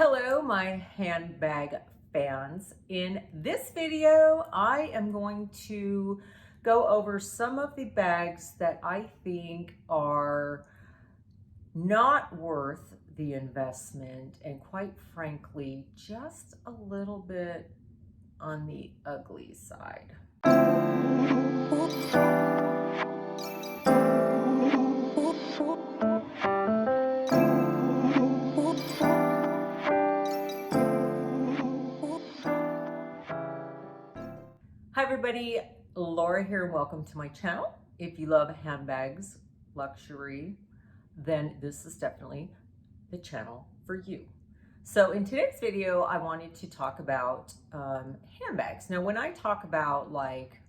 Hello, my handbag fans. In this video, I am going to go over some of the bags that I think are not worth the investment and quite frankly, just a little bit on the ugly side. Hi everybody, Laura here and welcome to my channel. If you love handbags, luxury, then this is definitely the channel for you. So in today's video, I wanted to talk about handbags. Now when I talk about like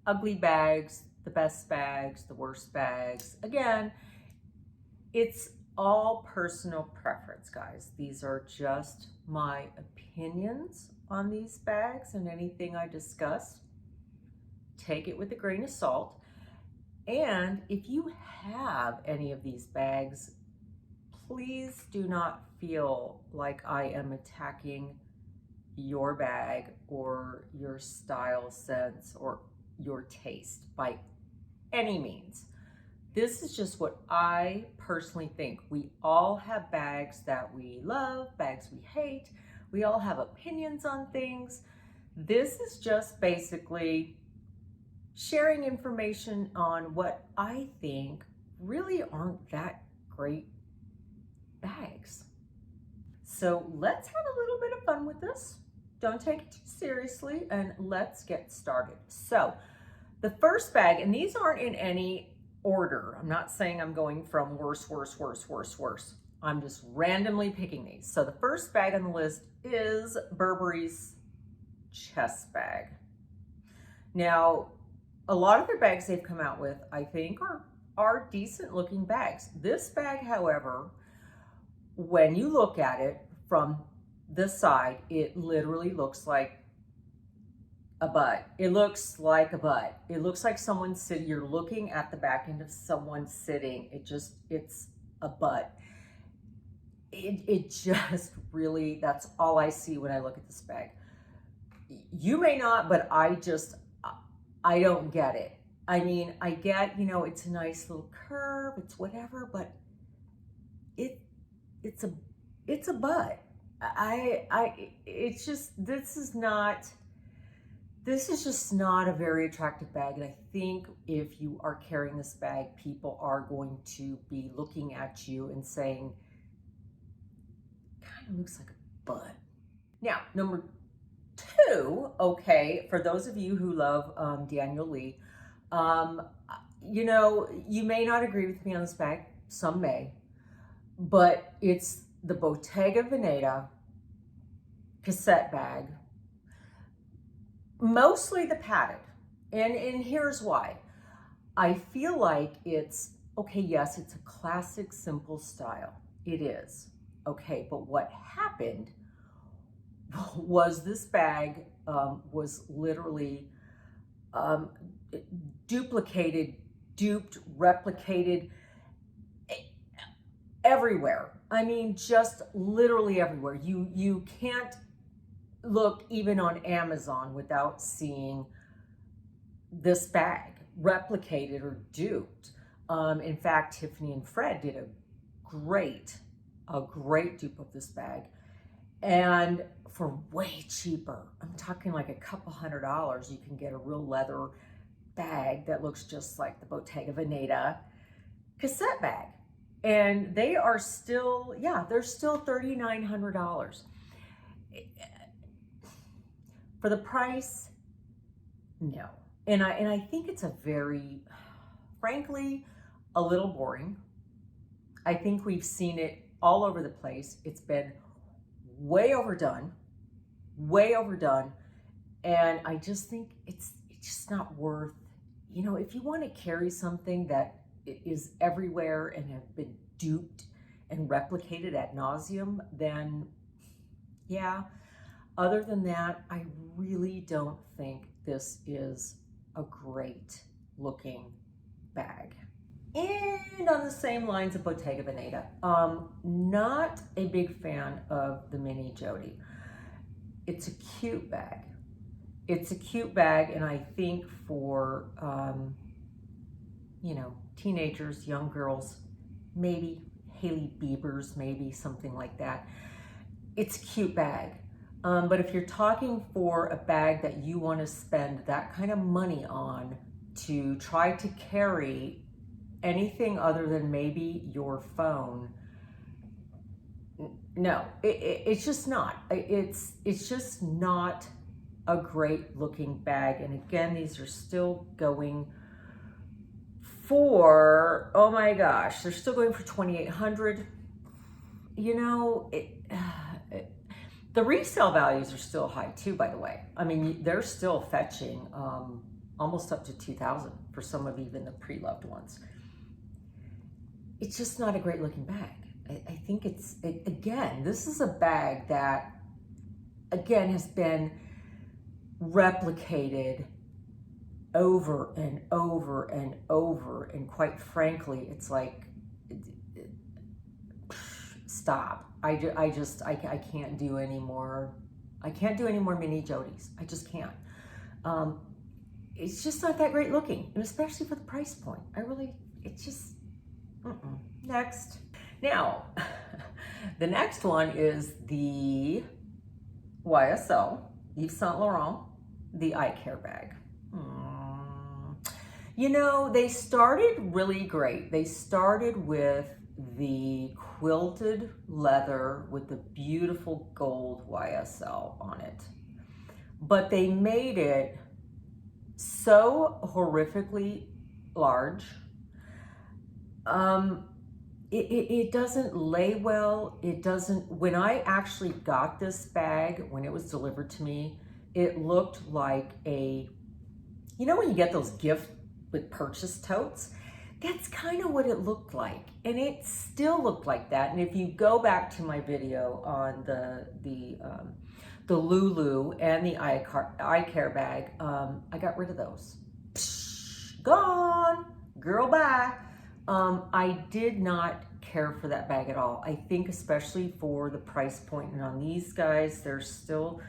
ugly bags, the best bags, the worst bags, again, it's all personal preference, guys. These are just my opinions on these bags, and anything I discuss, take it with a grain of salt. And if you have any of these bags, please do not feel like I am attacking your bag or your style sense or your taste by any means. This is just what I personally think. We all have bags that we love, bags we hate. We all have opinions on things. This is just basically sharing information on what I think really aren't that great bags. So let's have a little bit of fun with this. Don't take it too seriously, and let's get started. So the first bag, and these aren't in any order. I'm not saying I'm going from worse. I'm just randomly picking these. So the first bag on the list is Burberry's chest bag. Now, a lot of their bags they've come out with, I think, are decent looking bags. This bag, however, when you look at it from the side, it literally looks like a butt. It looks like a butt. It looks like someone's sitting, you're looking at the back end of someone sitting. It's a butt. It just really, that's all I see when I look at this bag. You may not, but I don't get it. I mean, I get, it's a nice little curve, it's whatever, but it's a butt. It's just, this is just not a very attractive bag. And I think if you are carrying this bag, people are going to be looking at you and saying, kind of looks like a butt. Now, number two, okay, for those of you who love Daniel Lee, you may not agree with me on this bag, some may, but it's the Bottega Veneta cassette bag, mostly the padded. And here's why. I feel like it's, okay, yes, it's a classic, simple style. It is. Okay, but what happened was this bag was literally duplicated, duped, replicated everywhere. I mean, just literally everywhere. You can't look even on Amazon without seeing this bag replicated or duped. In fact, Tiffany and Fred did a great dupe of this bag, and for way cheaper. I'm talking like a couple $100. You can get a real leather bag that looks just like the Bottega Veneta cassette bag, and they are still, they're still $3,900. For the price, no. And I think it's a very, frankly, a little boring. I think we've seen it all over the place. It's been way overdone. And I just think it's just not worth, if you want to carry something that is everywhere and have been duped and replicated ad nauseum, then yeah. Other than that, I really don't think this is a great looking bag. and on the same lines of Bottega Veneta. Not a big fan of the mini Jody. It's a cute bag. It's a cute bag, and I think for, you know, teenagers, young girls, maybe Hailey Bieber's, maybe something like that. It's a cute bag. But if you're talking for a bag that you want to spend that kind of money on to try to carry anything other than maybe your phone, no, it's just not. It's just not a great looking bag. And again, these are still going for, oh my gosh, they're still going for $2,800. You know, the resale values are still high too, by the way. I mean, they're still fetching almost up to $2,000 for some of even the pre-loved ones. It's just not a great looking bag. I think again, this is a bag that, again, has been replicated over and over and over. And quite frankly, it's like, stop. I can't do any more. I can't do any more mini Jodies. I just can't. It's just not that great looking, and especially for the price point. It's just, Next. Now, the next one is the YSL, Yves Saint Laurent, the eye care bag. You know, they started really great. They started with the quilted leather with the beautiful gold YSL on it. But they made it so horrifically large. It doesn't lay well. It doesn't, when I actually got this bag, when it was delivered to me, it looked like a, you know when you get those gift with purchase totes? That's kind of what it looked like. And it still looked like that. And if you go back to my video on the Lulu and the eye care bag, I got rid of those. Psh, gone, girl, bye. I did not care for that bag at all. I think especially for the price point, and on these guys, they are still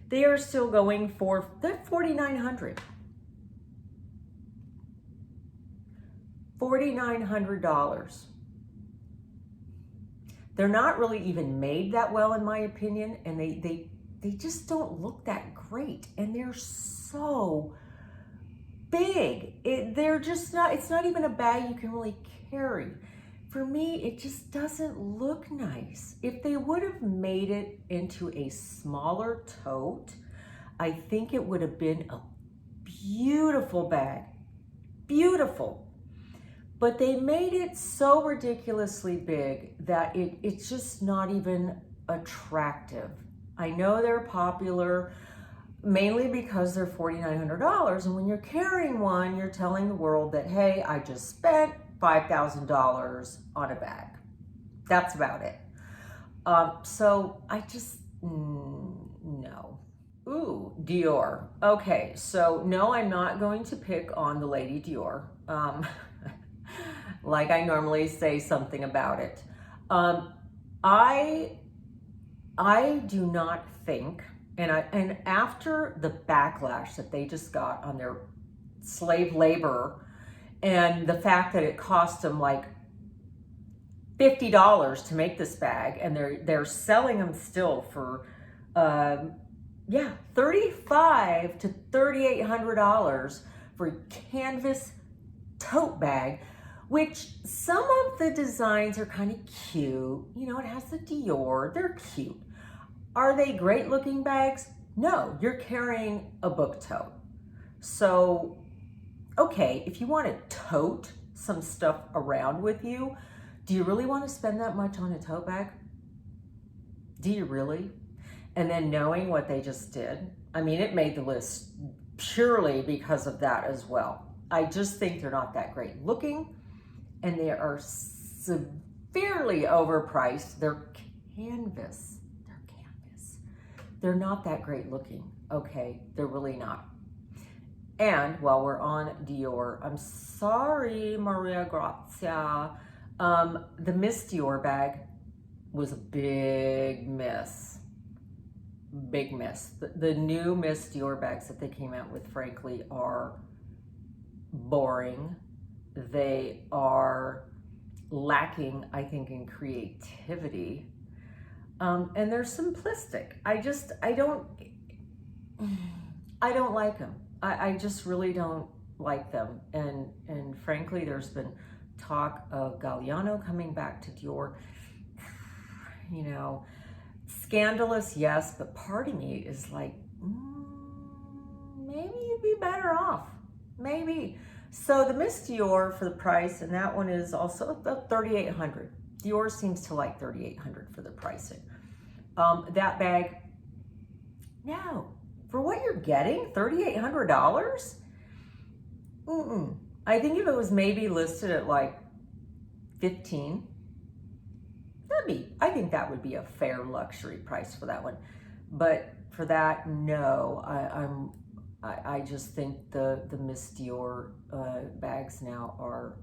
going for $4,900. $4,900. They're not really even made that well, in my opinion, and they just don't look that great, and they're so big. They're just not, it's not even a bag you can really carry. For me, it just doesn't look nice. If they would have made it into a smaller tote, I think it would have been a beautiful bag. Beautiful. But they made it so ridiculously big that it's just not even attractive. I know they're popular mainly because they're $4,900, and when you're carrying one, you're telling the world that, hey, I just spent $5,000 on a bag. That's about it. So I just, no. Ooh, Dior. Okay, so no, I'm not going to pick on the Lady Dior. Like I normally say something about it. I do not think, and after the backlash that they just got on their slave labor, and the fact that it cost them like $50 to make this bag, and they're selling them still for $3,500 to $3,800 for a canvas tote bag, which some of the designs are kind of cute. You know, it has the Dior, they're cute. Are they great looking bags? No, you're carrying a book tote. So, okay, if you want to tote some stuff around with you, do you really want to spend that much on a tote bag? Do you really? And then knowing what they just did, I mean, it made the list purely because of that as well. I just think they're not that great looking, and they are severely overpriced. They're canvas. They're canvas. They're not that great looking. Okay, they're really not. And while we're on Dior, I'm sorry, Maria Grazia, the Miss Dior bag was a big miss. Big miss. The new Miss Dior bags that they came out with, frankly, are boring. They are lacking, I think, in creativity. And they're simplistic. I don't like them. I just really don't like them. And frankly, there's been talk of Galliano coming back to Dior. You know, scandalous, yes, but part of me is like, maybe you'd be better off. Maybe. So the Miss Dior for the price, and that one is also about $3,800. Dior seems to like $3,800 for the pricing. That bag, no. For what you're getting, $3,800? I think if it was maybe listed at like 15, I think that would be a fair luxury price for that one. But for that, no. I just think the Miss Dior bags now are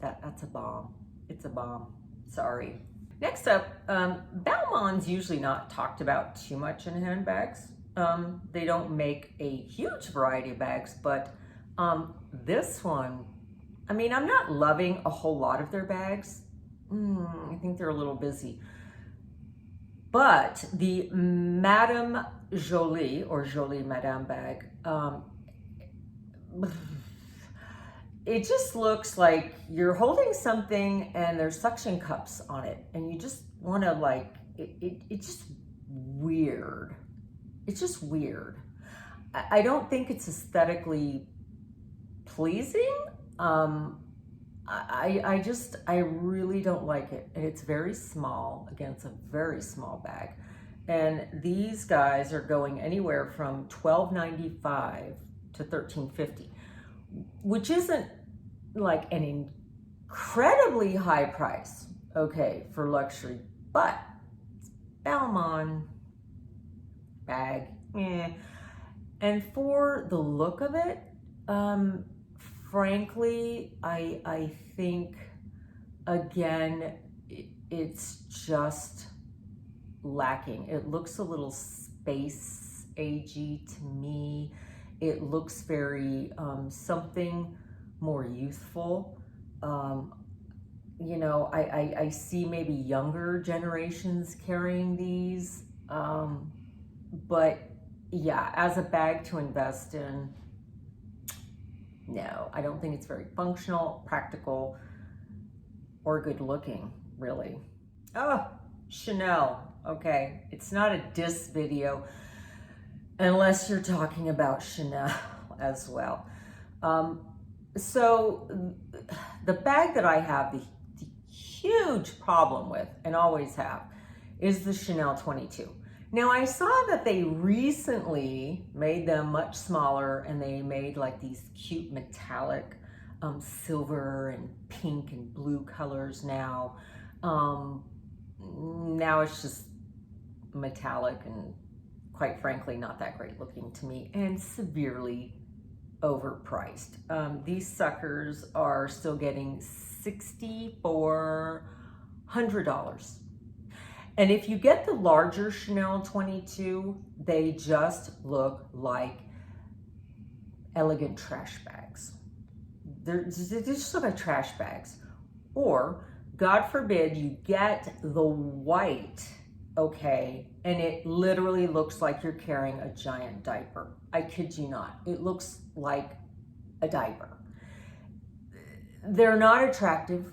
that's a bomb. It's a bomb. Sorry. Next up, Balmain's usually not talked about too much in handbags. They don't make a huge variety of bags, but this one, I mean, I'm not loving a whole lot of their bags. I think they're a little busy. But the Madame Jolie, or Jolie Madame bag, it just looks like you're holding something and there's suction cups on it, and you just want to like, it's just weird. It's just weird. I don't think it's aesthetically pleasing. I really don't like it. And it's very small. Again, it's a very small bag. And these guys are going anywhere from $12.95 to $13.50, which isn't like an incredibly high price, okay, for luxury, but it's Balmain bag, And for the look of it, frankly, I think, again, it's just lacking. It looks a little space agey to me. It looks very something more youthful. You know, I see maybe younger generations carrying these, but yeah, as a bag to invest in, no, I don't think it's very functional, practical, or good looking, really. Oh, Chanel. Okay, it's not a diss video unless you're talking about Chanel as well. So the bag that I have the huge problem with, and always have, is the Chanel 22. Now, I saw that they recently made them much smaller, and they made like these cute metallic silver and pink and blue colors now. Now it's just metallic and, quite frankly, not that great looking to me, and severely overpriced. These suckers are still getting $6,400. And if you get the larger Chanel 22, they just look like elegant trash bags. They just look like trash bags. Or, God forbid, you get the white, okay, and it literally looks like you're carrying a giant diaper. I kid you not. It looks like a diaper. They're not attractive,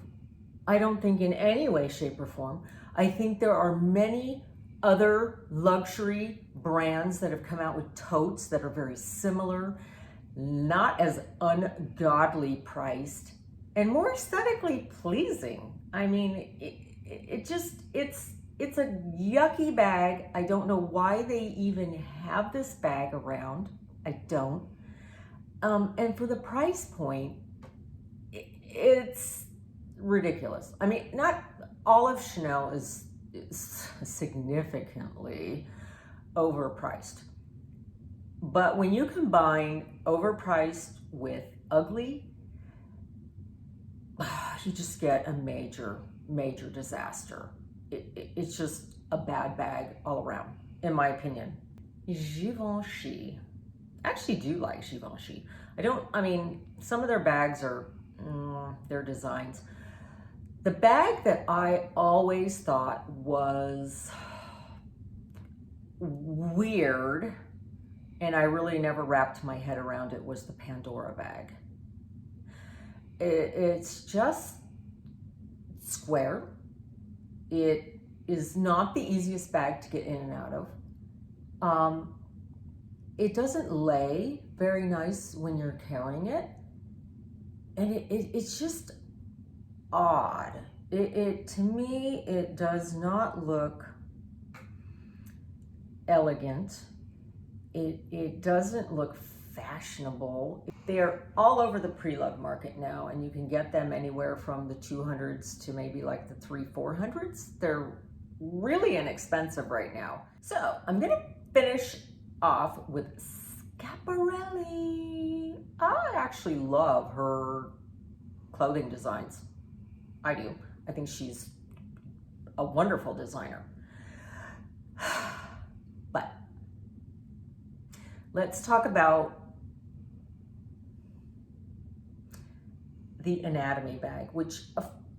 I don't think, in any way, shape, or form. I think there are many other luxury brands that have come out with totes that are very similar, not as ungodly priced, and more aesthetically pleasing. I mean, it's a yucky bag. I don't know why they even have this bag around. I don't. And for the price point, it's ridiculous. I mean, not all of Chanel is significantly overpriced, But when you combine overpriced with ugly, you just get a major, major disaster. It's just a bad bag all around, in my opinion. Givenchy. I actually do like Givenchy. I mean, some of their bags are, their designs. The bag that I always thought was weird, and I really never wrapped my head around it, was the Pandora bag. It's just square. It is not the easiest bag to get in and out of. It doesn't lay very nice when you're carrying it. And it's just odd. To me, it does not look elegant. It doesn't look fashionable. They're all over the pre-loved market now, and you can get them anywhere from the 200s to maybe like the 300s-400s. They're really inexpensive right now. So I'm gonna finish off with Schiaparelli. I actually love her clothing designs. I do. I think she's a wonderful designer. But let's talk about the anatomy bag, which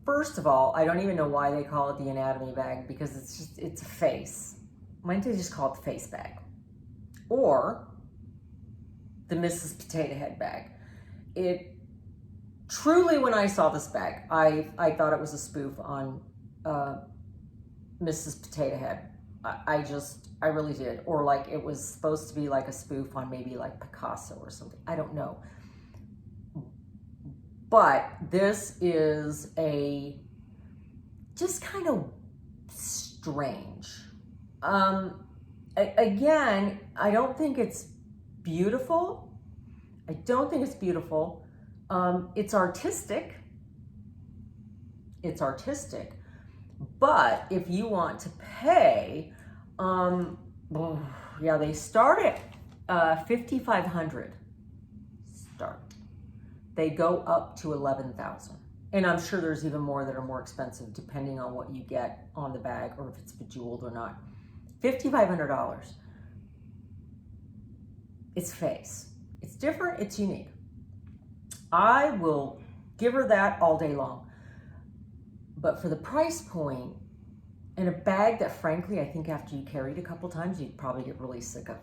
first of all, I don't even know why they call it the anatomy bag, because it's a face. Why don't they just call it the face bag? Or the Mrs. Potato Head bag. It truly, when I saw this bag, I thought it was a spoof on Mrs. Potato Head. I really did. Or like it was supposed to be like a spoof on maybe like Picasso or something. I don't know. But this is just kind of strange. Again, I don't think it's beautiful. It's artistic. It's artistic. But if you want to pay, yeah, they start at $5,500. Start. They go up to $11,000. And I'm sure there's even more that are more expensive depending on what you get on the bag or if it's bejeweled or not. $5,500. It's face. It's different, it's unique. I will give her that all day long. But for the price point, and a bag that frankly, I think after you carry it a couple times, you'd probably get really sick of.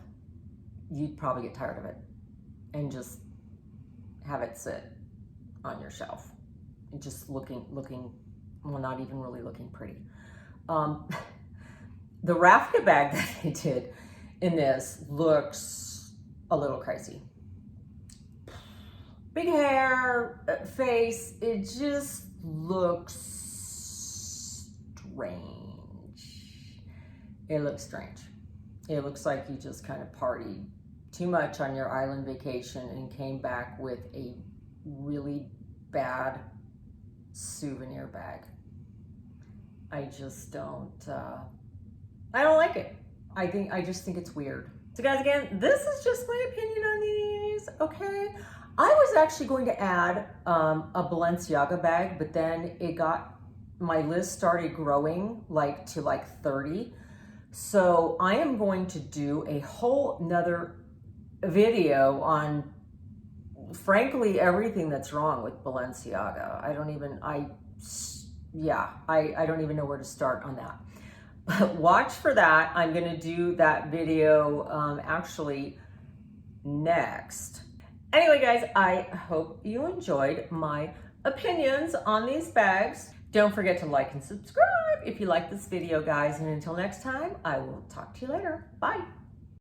You'd probably get tired of it and just have it sit on your shelf and just looking, well, not even really looking pretty. The raffia bag that they did in this looks a little crazy. Big hair, face, it just looks strange. It looks strange. It looks like you just kind of partied too much on your island vacation and came back with a really bad souvenir bag. I just don't, I don't like it. I just think it's weird. So guys, again, this is just my opinion on these, okay? I was actually going to add a Balenciaga bag, but then my list started growing to 30. So I am going to do a whole nother video on, frankly, everything that's wrong with Balenciaga. I don't even know where to start on that. But watch for that. I'm going to do that video actually next. Anyway, guys, I hope you enjoyed my opinions on these bags. Don't forget to like and subscribe if you like this video, guys. And until next time, I will talk to you later. Bye.